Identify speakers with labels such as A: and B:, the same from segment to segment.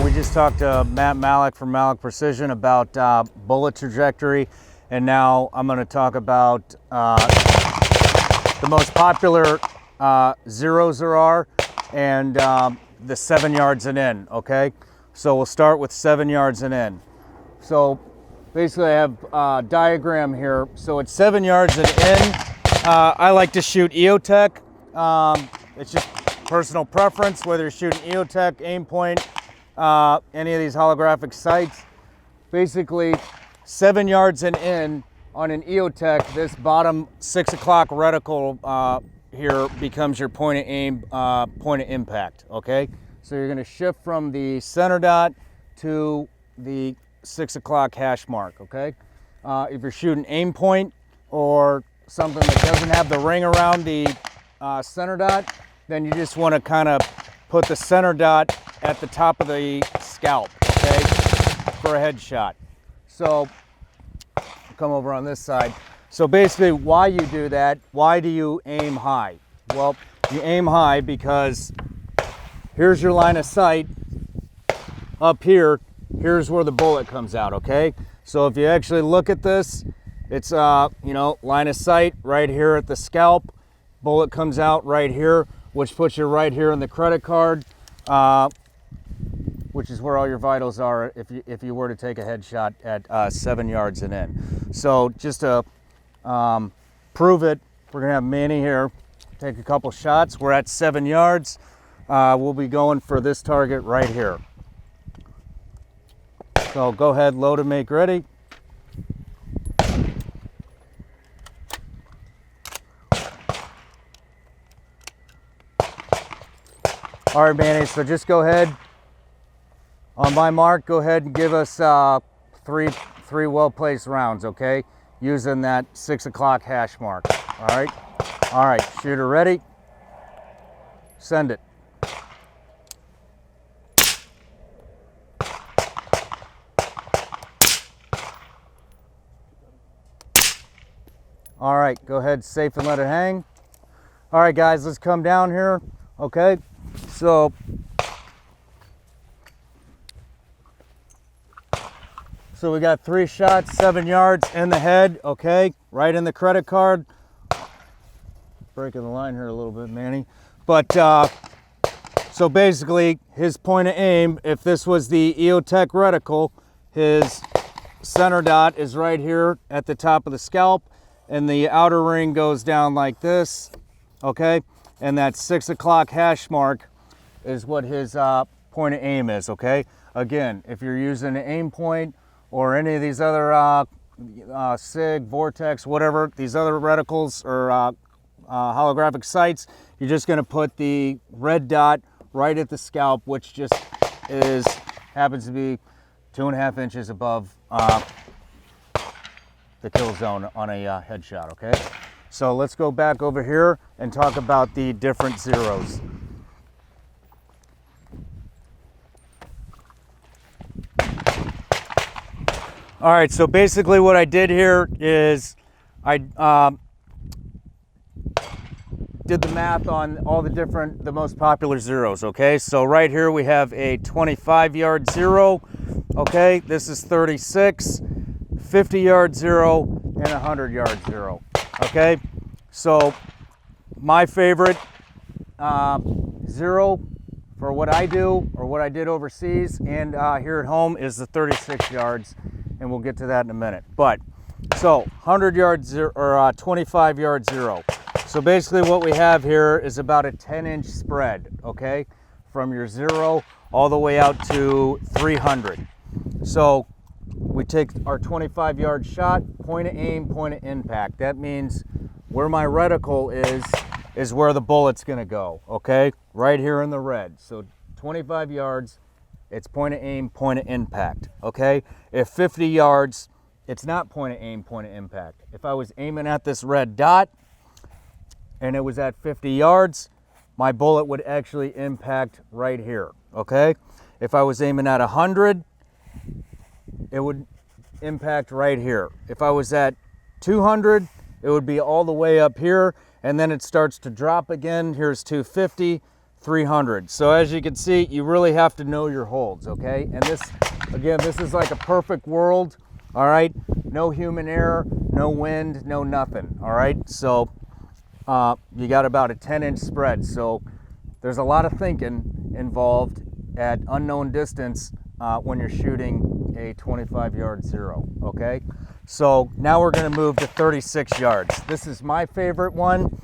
A: We just talked to Matt Malik from Malik Precision about bullet trajectory, and now I'm going to talk about the most popular zeros there are, and the 7 yards and in, okay? So we'll start with 7 yards and in. So basically I have a diagram here. So it's 7 yards and in. I like to shoot EOTech. It's just personal preference, whether you're shooting EOTech, aim point, any of these holographic sights. Basically 7 yards and in on an EOTech, this bottom 6 o'clock reticle here becomes your point of aim, point of impact, okay? So you're gonna shift from the center dot to the 6 o'clock hash mark, okay? If you're shooting aim point or something that doesn't have the ring around the center dot, then you just wanna kind of put the center dot at the top of the scalp, okay, for a headshot. So, come over on this side. So basically why you do that, why do you aim high? Well, you aim high because here's your line of sight. Up here, here's where the bullet comes out, okay? So if you actually look at this, it's, you know, line of sight right here at the scalp. Bullet comes out right here, which puts you right here in the credit card, which is where all your vitals are if you were to take a headshot at 7 yards and in. So just to prove it, we're gonna have Manny here take a couple shots. We're at 7 yards. We'll be going for this target right here. So go ahead, load and make ready. All right, Manny, so just go ahead. On my mark, go ahead and give us three well-placed rounds, okay? Using that 6 o'clock hash mark, all right? All right, shooter ready. Send it. All right, go ahead, safe and let it hang. All right, guys, let's come down here, okay? So, we got 3 shots, 7 yards in the head, okay? Right in the credit card. Breaking the line here a little bit, Manny. But, so basically, his point of aim, if this was the EOTech reticle, his center dot is right here at the top of the scalp, and the outer ring goes down like this, okay? And that 6 o'clock hash mark is what his point of aim is, okay? Again, if you're using an aim point or any of these other SIG, Vortex, whatever, these other reticles or holographic sights, you're just gonna put the red dot right at the scalp, which just happens to be 2.5 inches above the kill zone on a headshot, okay? So let's go back over here and talk about the different zeros. All right, so basically what I did here is I did the math on all the most popular zeros, okay? So right here we have a 25-yard zero, okay? This is 36, 50-yard zero, and a 100-yard zero, okay? So my favorite zero for what I do or what I did overseas and here at home is the 36 yards, and we'll get to that in a minute. But so 100-yard zero or 25-yard zero. So basically what we have here is about a 10-inch spread, okay? From your zero all the way out to 300. So we take our 25-yard shot, point of aim, point of impact. That means where my reticle is where the bullet's gonna go, okay? Right here in the red. So 25 yards, it's point of aim, point of impact, okay? If 50 yards, it's not point of aim, point of impact. If I was aiming at this red dot and it was at 50 yards, my bullet would actually impact right here, okay? If I was aiming at 100, it would impact right here. If I was at 200, it would be all the way up here, and then it starts to drop again. Here's 250, 300. So as you can see, you really have to know your holds, okay? And this, again, this is like a perfect world, all right? No human error, no wind, no nothing, all right? So you got about a 10-inch spread. So there's a lot of thinking involved at unknown distance when you're shooting a 25-yard zero, okay? So now we're gonna move to 36 yards. This is my favorite one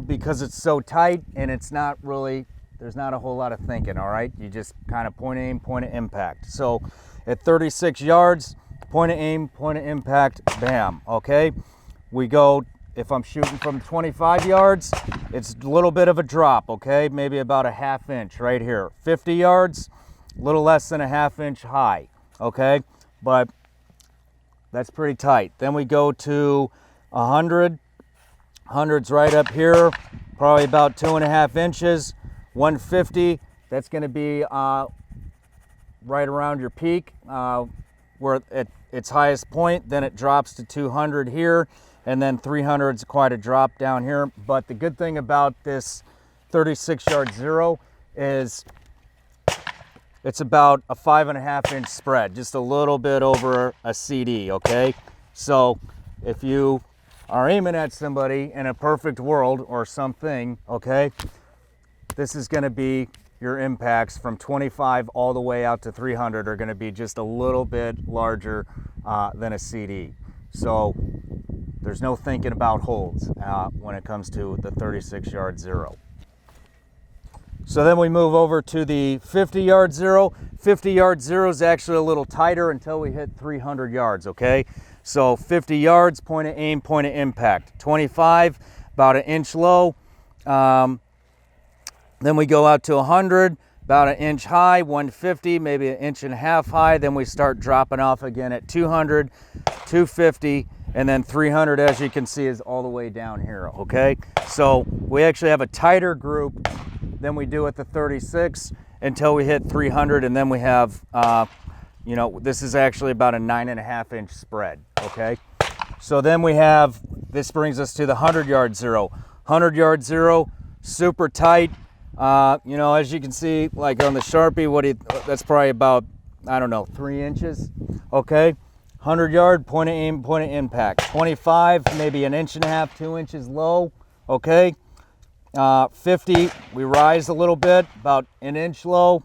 A: because it's so tight and it's not really, there's not a whole lot of thinking, all right? You just kind of point aim, point of impact. So at 36 yards, point of aim, point of impact, bam, okay? We go, if I'm shooting from 25 yards, it's a little bit of a drop, okay? Maybe about a ½ inch right here. 50 yards, a little less than a ½ inch high, okay? But that's pretty tight. Then we go to 100. 100's right up here, probably about 2½ inches. 150, that's gonna be right around your peak, where at its highest point. Then it drops to 200 here, and then 300 is quite a drop down here. But the good thing about this 36-yard zero is it's about a 5½ inch spread, just a little bit over a CD, okay? So if you are aiming at somebody in a perfect world or something, okay, this is gonna be your impacts from 25 all the way out to 300 are gonna be just a little bit larger than a CD. So there's no thinking about holds when it comes to the 36-yard zero. So then we move over to the 50-yard zero. 50-yard zero is actually a little tighter until we hit 300 yards, okay? So 50 yards, point of aim, point of impact. 25, about an inch low. Then we go out to 100, about an inch high. 150, maybe an inch and a half high. Then we start dropping off again at 200, 250, and then 300, as you can see, is all the way down here, okay? So we actually have a tighter group than we do at the 36 until we hit 300, and then we have, you know, this is actually about a 9½ inch spread, okay? So then we have, this brings us to the 100-yard zero. 100-yard zero, super tight. You know, as you can see, like on the Sharpie, that's probably about, I don't know, 3 inches, okay? 100-yard, point of aim, point of impact. 25, maybe an inch and a half, 2 inches low, okay? 50, we rise a little bit, about an inch low.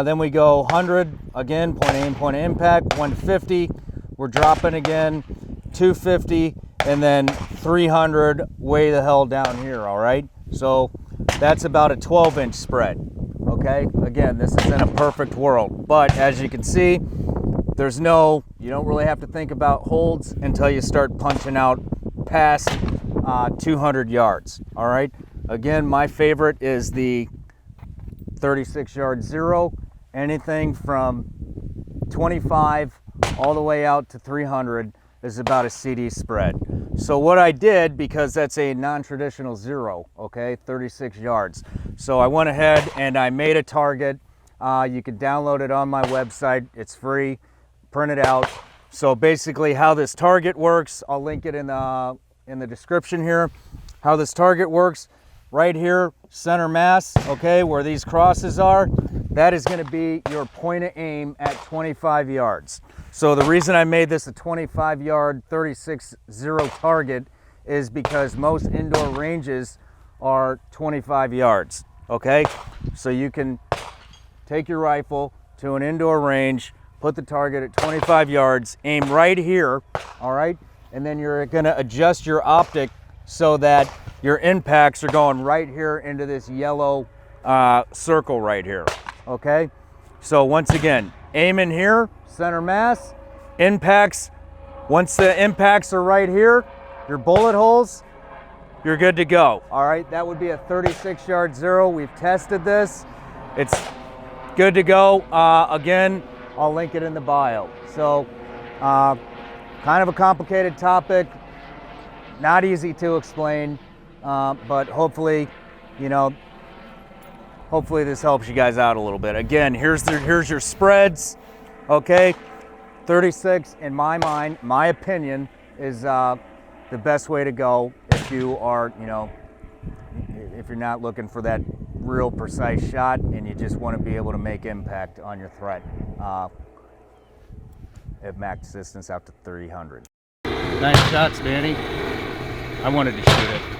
A: Then we go 100, again, point of aim, point of impact. 150, we're dropping again. 250, and then 300 way the hell down here, all right? So that's about a 12-inch spread, okay? Again, this is in a perfect world, but as you can see, you don't really have to think about holds until you start punching out past 200 yards, all right? Again, my favorite is the 36-yard zero. Anything from 25 all the way out to 300 is about a CD spread. So what I did, because that's a non-traditional zero, okay, 36 yards. So I went ahead and I made a target. You can download it on my website. It's free, print it out. So basically how this target works, I'll link it in the description here. How this target works, right here, center mass, okay, where these crosses are, that is gonna be your point of aim at 25 yards. So the reason I made this a 25-yard 36-0 target is because most indoor ranges are 25 yards, okay? So you can take your rifle to an indoor range, put the target at 25 yards, aim right here, all right? And then you're gonna adjust your optic so that your impacts are going right here into this yellow circle right here, okay? So once again, aim in here, center mass, impacts. Once the impacts are right here, your bullet holes, you're good to go. All right, that would be a 36-yard zero. We've tested this. It's good to go. Again, I'll link it in the bio. So kind of a complicated topic, not easy to explain, but hopefully, you know, hopefully this helps you guys out a little bit. Again, here's your spreads, okay? 36, in my mind, my opinion, is the best way to go if you are, you know, if you're not looking for that real precise shot, and you just want to be able to make impact on your threat at max distance out to 300. Nice shots, Danny. I wanted to shoot it.